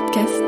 podcast.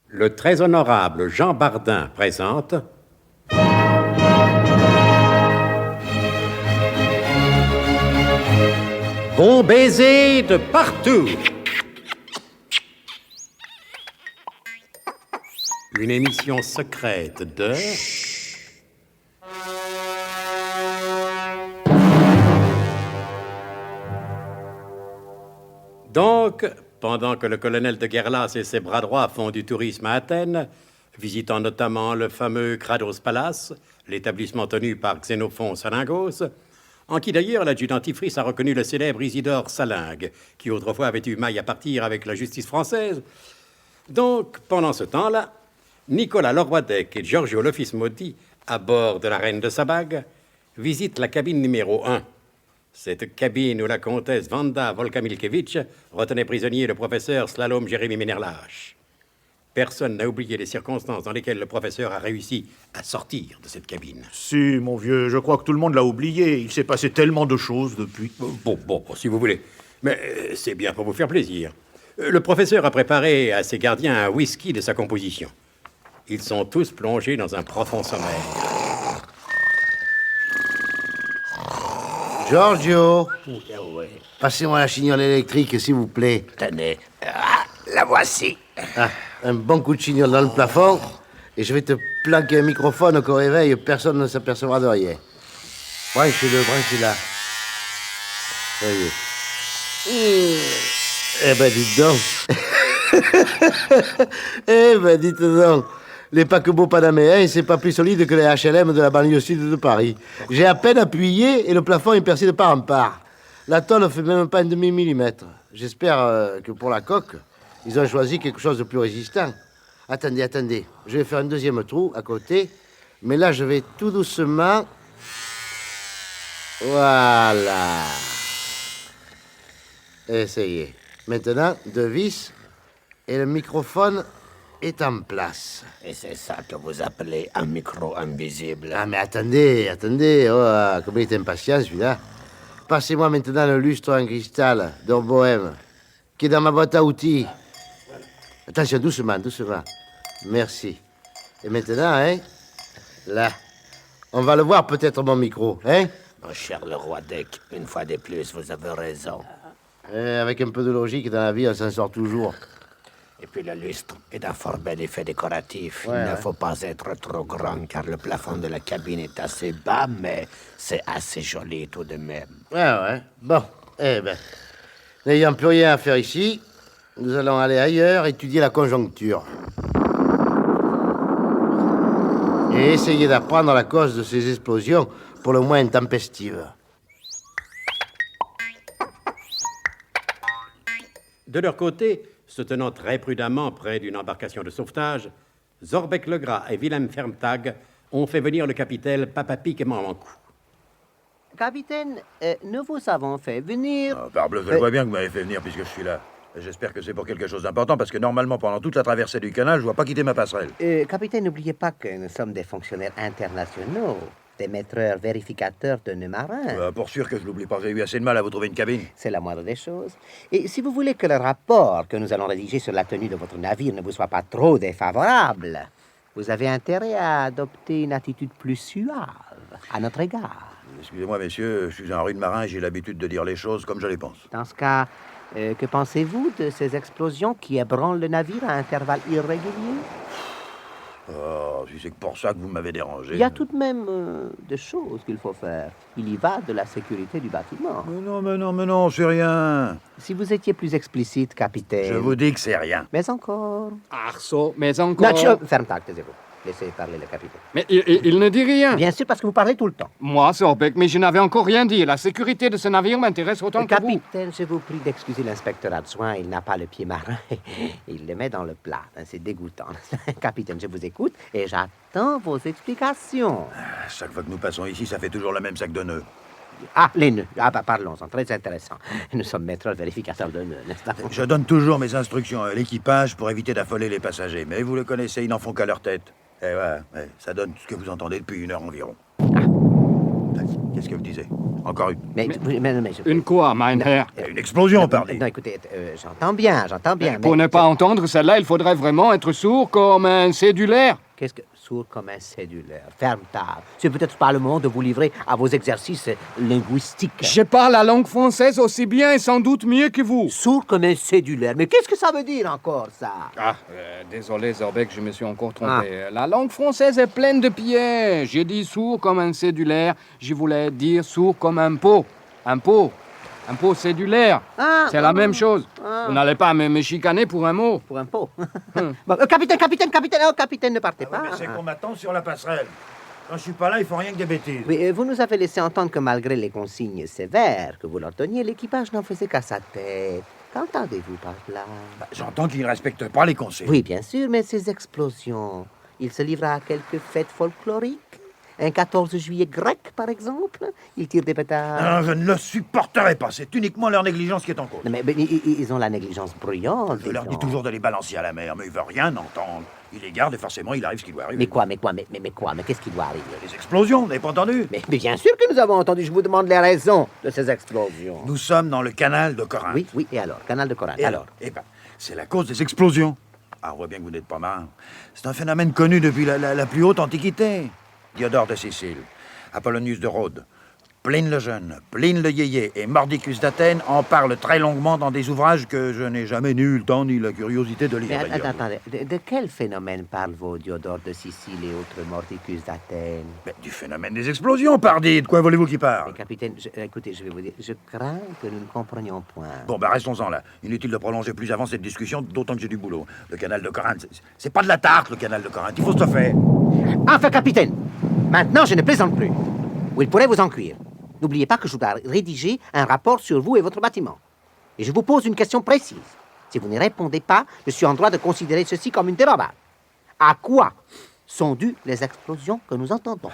Le très honorable Jean Bardin présente Bon baiser de partout. Une émission secrète de... Donc, pendant que le colonel de Guerlas et ses bras droits font du tourisme à Athènes, visitant notamment le fameux Kratos Palace, l'établissement tenu par Xénophon Salingos, en qui d'ailleurs l'adjudant Tifris a reconnu le célèbre Isidore Salingue, qui autrefois avait eu maille à partir avec la justice française. Donc, pendant ce temps-là, Nicolas Leroydec et Giorgio le fils maudit, à bord de la Reine de Sabag, visitent la cabine numéro 1. Cette cabine où la comtesse Vanda Volkamilkevitch retenait prisonnier le professeur Slalom Jérémy Ménerlache. Personne n'a oublié les circonstances dans lesquelles le professeur a réussi à sortir de cette cabine. Si, mon vieux, je crois que tout le monde l'a oublié. Il s'est passé tellement de choses depuis. Bon, si vous voulez. Mais c'est bien pour vous faire plaisir. Le professeur a préparé à ses gardiens un whisky de sa composition. Ils sont tous plongés dans un profond sommeil. Giorgio, passez-moi la chignole électrique, s'il vous plaît. Tenez, la voici. Un bon coup de chignole dans le plafond, et je vais te planquer un microphone qu'au réveil, personne ne s'apercevra de rien. Branchez-là. Ça y est. Eh ben, dites donc. Dites donc. Les paquebots panaméens, c'est pas plus solide que les HLM de la banlieue sud de Paris. J'ai à peine appuyé et le plafond est percé de part en part. La tôle fait même pas un demi-millimètre. J'espère que pour la coque, ils ont choisi quelque chose de plus résistant. Attendez. Je vais faire un deuxième trou à côté. Mais là, je vais tout doucement... Voilà. Essayez. Maintenant, 2 vis et le microphone est en place. Et c'est ça que vous appelez un micro invisible. Ah, mais attendez. Oh, comme il est impatient, celui-là. Passez-moi maintenant le lustre en cristal d'Orbohème, qui est dans ma boîte à outils. Attention, doucement. Merci. Et maintenant, là, on va le voir peut-être, mon micro, Mon cher Leroydec, une fois de plus, vous avez raison. Avec un peu de logique dans la vie, on s'en sort toujours. Et puis le lustre est d'un fort bel effet décoratif. Ouais, Il ne faut pas être trop grand, car le plafond de la cabine est assez bas, mais c'est assez joli tout de même. Ouais. Bon, n'ayant plus rien à faire ici, nous allons aller ailleurs étudier la conjoncture. Et essayer d'apprendre la cause de ces explosions, pour le moins intempestives. De leur côté, se tenant très prudemment près d'une embarcation de sauvetage, Zorbeck Legras et Wilhelm Fermtag ont fait venir le capitaine Papapic et Marmancou. Capitaine, nous vous avons fait venir... Parbleu, je vois bien que vous m'avez fait venir puisque je suis là. J'espère que c'est pour quelque chose d'important parce que normalement, pendant toute la traversée du canal, je ne vois pas quitter ma passerelle. Capitaine, n'oubliez pas que nous sommes des fonctionnaires internationaux, des maîtreurs vérificateurs de nos marins. Pour sûr que je l'oublie pas, j'ai eu assez de mal à vous trouver une cabine. C'est la moindre des choses. Et si vous voulez que le rapport que nous allons rédiger sur la tenue de votre navire ne vous soit pas trop défavorable, vous avez intérêt à adopter une attitude plus suave à notre égard. Excusez-moi, messieurs, je suis un rude marin et j'ai l'habitude de dire les choses comme je les pense. Dans ce cas, que pensez-vous de ces explosions qui ébranlent le navire à intervalles irréguliers? Oh, si c'est que pour ça que vous m'avez dérangé. Il y a tout de même des choses qu'il faut faire. Il y va de la sécurité du bâtiment. Mais non, c'est rien. Si vous étiez plus explicite, capitaine... Je vous dis que c'est rien. Mais encore... Arceau, mais encore... Ferme-tac, taisez-vous. Laissez parler le capitaine. Mais il ne dit rien. Bien sûr, parce que vous parlez tout le temps. Moi, Zorbeck, mais je n'avais encore rien dit. La sécurité de ce navire m'intéresse autant que vous. Capitaine, je vous prie d'excuser l'inspecteur adjoint. Il n'a pas le pied marin. Il le met dans le plat. C'est dégoûtant. Capitaine, je vous écoute et j'attends vos explications. Chaque fois que nous passons ici, ça fait toujours le même sac de nœuds. Ah, les nœuds. Parlons-en. Très intéressant. Nous sommes maîtres vérificateurs de nœuds, n'est-ce pas? Je donne toujours mes instructions à l'équipage pour éviter d'affoler les passagers. Mais vous le connaissez, ils n'en font qu'à leur tête. Et ouais, ça donne ce que vous entendez depuis 1 heure environ. Qu'est-ce que vous disiez? Encore une. Une quoi, mein Herr? Il y a une explosion, pardi. Non, écoutez, j'entends bien, Pour ne pas entendre celle-là, il faudrait vraiment être sourd comme un cédulaire. Qu'est-ce que... Sourd comme un cédulaire. Ferme tard. C'est peut-être pas le moment de vous livrer à vos exercices linguistiques. Je parle la langue française aussi bien et sans doute mieux que vous. Sourd comme un cédulaire. Mais qu'est-ce que ça veut dire encore, ça? Désolé, Zorbeck, je me suis encore trompé. La langue française est pleine de pièges. J'ai dit sourd comme un cédulaire. Je voulais dire sourd comme un pot. Un pot. Un pot cédulaire. C'est la même chose. Vous n'allez pas me chicaner pour un mot. Pour un pot. Bon, capitaine, oh, capitaine, ne partez pas. Mais c'est qu'on m'attend sur la passerelle. Quand je suis pas là, ils font rien que des bêtises. Oui, vous nous avez laissé entendre que malgré les consignes sévères que vous leur donniez, l'équipage n'en faisait qu'à sa tête. Qu'entendez-vous par là? J'entends qu'ils ne respectent pas les consignes. Oui, bien sûr, mais ces explosions, ils se livrent à quelques fêtes folkloriques? Un 14 juillet grec, par exemple? Ils tirent des pétards? Non, je ne le supporterai pas. C'est uniquement leur négligence qui est en cause. Non, mais ils ont la négligence bruyante. Je leur dis toujours de les balancer à la mer, mais ils veulent rien entendre. Ils les gardent et forcément, il arrive ce qui doit arriver. Mais quoi? Mais qu'est-ce qui doit arriver? Les explosions, vous n'avez pas entendu? Mais bien sûr que nous avons entendu. Je vous demande les raisons de ces explosions. Nous sommes dans le canal de Corinthe. Oui, et alors? Canal de Corinthe. Et alors? Eh ben, c'est la cause des explosions. Ah, on voit bien que vous n'êtes pas marin. C'est un phénomène connu depuis la plus haute antiquité. Diodore de Sicile, Apollonius de Rhodes, Pline le Jeune, Pline le Yéyé et Mordicus d'Athènes en parlent très longuement dans des ouvrages que je n'ai jamais ni eu le temps ni la curiosité de lire. Mais attendez, de quel phénomène parlent vos Diodore de Sicile et autres Mordicus d'Athènes? Du phénomène des explosions, pardi. De quoi voulez-vous qu'il parle? Mais capitaine, écoutez, je vais vous dire, je crains que nous ne comprenions point. Bon, restons-en là. Inutile de prolonger plus avant cette discussion, d'autant que j'ai du boulot. Le canal de Corinthe, c'est pas de la tarte, le canal de Corinthe. Il faut se faire. Enfin, capitaine, maintenant je ne plaisante plus. Ou il pourrait vous en cuire. N'oubliez pas que je dois rédiger un rapport sur vous et votre bâtiment. Et je vous pose une question précise. Si vous n'y répondez pas, je suis en droit de considérer ceci comme une dérobade. À quoi sont dues les explosions que nous entendons?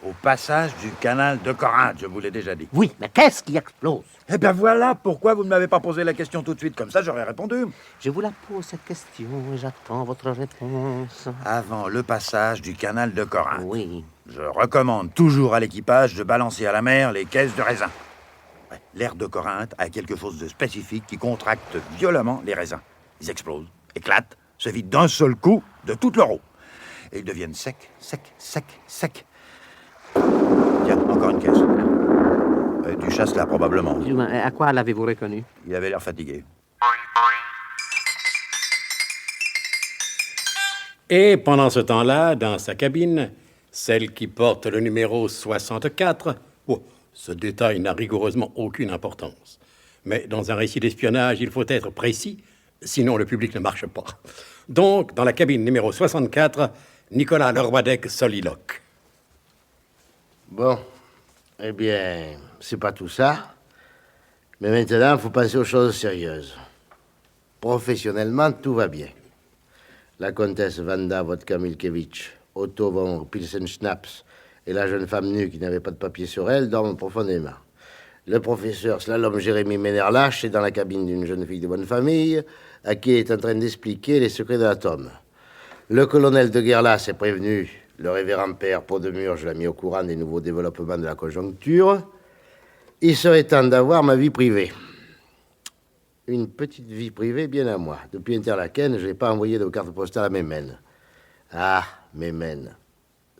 Au passage du canal de Corinthe, je vous l'ai déjà dit. Oui, mais qu'est-ce qui explose? Eh bien voilà pourquoi vous ne m'avez pas posé la question tout de suite, comme ça j'aurais répondu. Je vous la pose cette question et j'attends votre réponse. Avant le passage du canal de Corinthe. Oui. Je recommande toujours à l'équipage de balancer à la mer les caisses de raisin. Ouais, l'air de Corinthe a quelque chose de spécifique qui contracte violemment les raisins. Ils explosent, éclatent, se vident d'un seul coup de toute leur eau. Et ils deviennent secs. Tiens, encore une caisse. Duchasse là, probablement. À quoi l'avez-vous reconnu? Il avait l'air fatigué. Et pendant ce temps-là, dans sa cabine, celle qui porte le numéro 64, ce détail n'a rigoureusement aucune importance. Mais dans un récit d'espionnage, il faut être précis, sinon le public ne marche pas. Donc, dans la cabine numéro 64, Nicolas Lerwadec soliloque. Bon, eh bien, c'est pas tout ça. Mais maintenant, il faut passer aux choses sérieuses. Professionnellement, tout va bien. La comtesse Wanda Vodka-Milkevitch, Otto von Pilsen-Schnaps et la jeune femme nue qui n'avait pas de papier sur elle dorment profondément. Le professeur Slalom Jérémy Ménère-Lâche est dans la cabine d'une jeune fille de bonne famille à qui il est en train d'expliquer les secrets de l'atome. Le colonel de Guerlas est prévenu. Le révérend père Podemurge l'a mis au courant des nouveaux développements de la conjoncture. Il serait temps d'avoir ma vie privée. Une petite vie privée bien à moi. Depuis Interlaken, je n'ai pas envoyé de carte postale à Mémène. Ah, Mémène,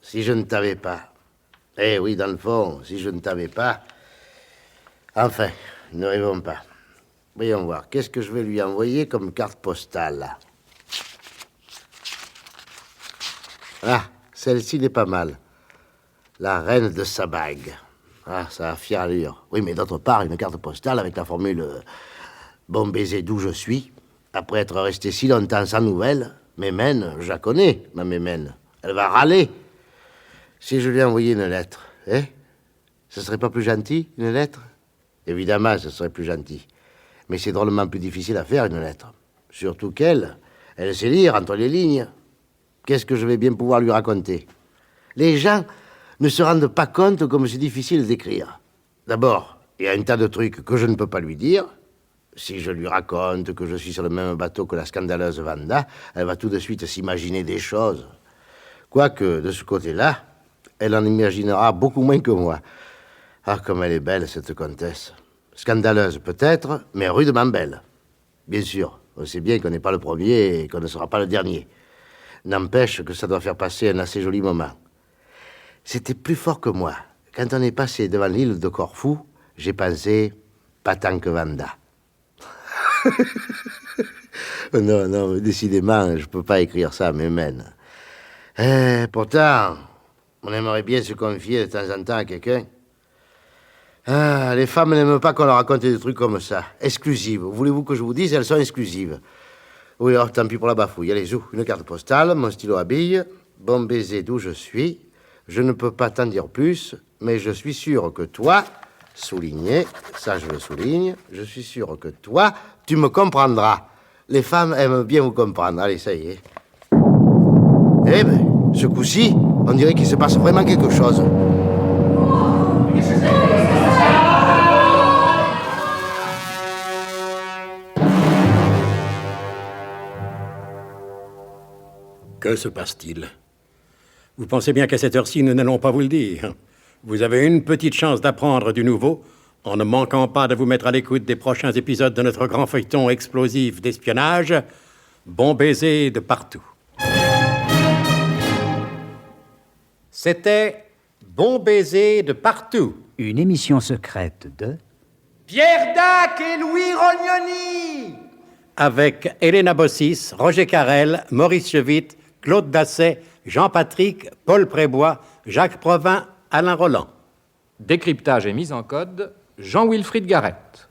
si je ne t'avais pas... Eh oui, dans le fond, si je ne t'avais pas... Enfin, ne rêvons pas. Voyons voir, qu'est-ce que je vais lui envoyer comme carte postale? Ah, celle-ci n'est pas mal. La reine de sa bague. Ah, ça a fière allure. Oui, mais d'autre part, une carte postale avec la formule bon baiser d'où je suis. Après être resté si longtemps sans nouvelles, Mémène, je la connais, ma Mémène. Elle va râler. Si je lui envoyais une lettre, ce serait pas plus gentil, une lettre? Évidemment, ce serait plus gentil. Mais c'est drôlement plus difficile à faire, une lettre. Surtout qu'elle, elle sait lire entre les lignes. Qu'est-ce que je vais bien pouvoir lui raconter? Les gens ne se rendent pas compte comme c'est difficile d'écrire. D'abord, il y a un tas de trucs que je ne peux pas lui dire. Si je lui raconte que je suis sur le même bateau que la scandaleuse Wanda, elle va tout de suite s'imaginer des choses. Quoique, de ce côté-là, elle en imaginera beaucoup moins que moi. Ah, comme elle est belle, cette comtesse. Scandaleuse, peut-être, mais rudement belle. Bien sûr, on sait bien qu'on n'est pas le premier et qu'on ne sera pas le dernier. N'empêche que ça doit faire passer un assez joli moment. C'était plus fort que moi. Quand on est passé devant l'île de Corfou, j'ai pensé, pas tant que Vanda. Non, non, décidément, je peux pas écrire ça à mes mains. Pourtant, on aimerait bien se confier de temps en temps à quelqu'un. Ah, les femmes n'aiment pas qu'on leur raconte des trucs comme ça. Exclusives. Voulez-vous que je vous dise, elles sont exclusives. Oui, alors, tant pis pour la bafouille. Allez, zou, une carte postale, mon stylo à billes. Bon baiser d'où je suis. Je ne peux pas t'en dire plus, mais je suis sûr que toi, souligné, ça je le souligne, je suis sûr que toi, tu me comprendras. Les femmes aiment bien vous comprendre. Allez, ça y est. Eh ben, ce coup-ci, on dirait qu'il se passe vraiment quelque chose. Que se passe-t-il? Vous pensez bien qu'à cette heure-ci, nous n'allons pas vous le dire. Vous avez une petite chance d'apprendre du nouveau en ne manquant pas de vous mettre à l'écoute des prochains épisodes de notre grand feuilleton explosif d'espionnage, Bon baiser de partout. C'était Bon baiser de partout. Une émission secrète de... Pierre Dac et Louis Rognoni. Avec Elena Bossis, Roger Carrel, Maurice Chevitte, Claude Dasset, Jean-Patrick, Paul Prébois, Jacques Provin, Alain Roland. Décryptage et mise en code, Jean-Wilfried Garrett.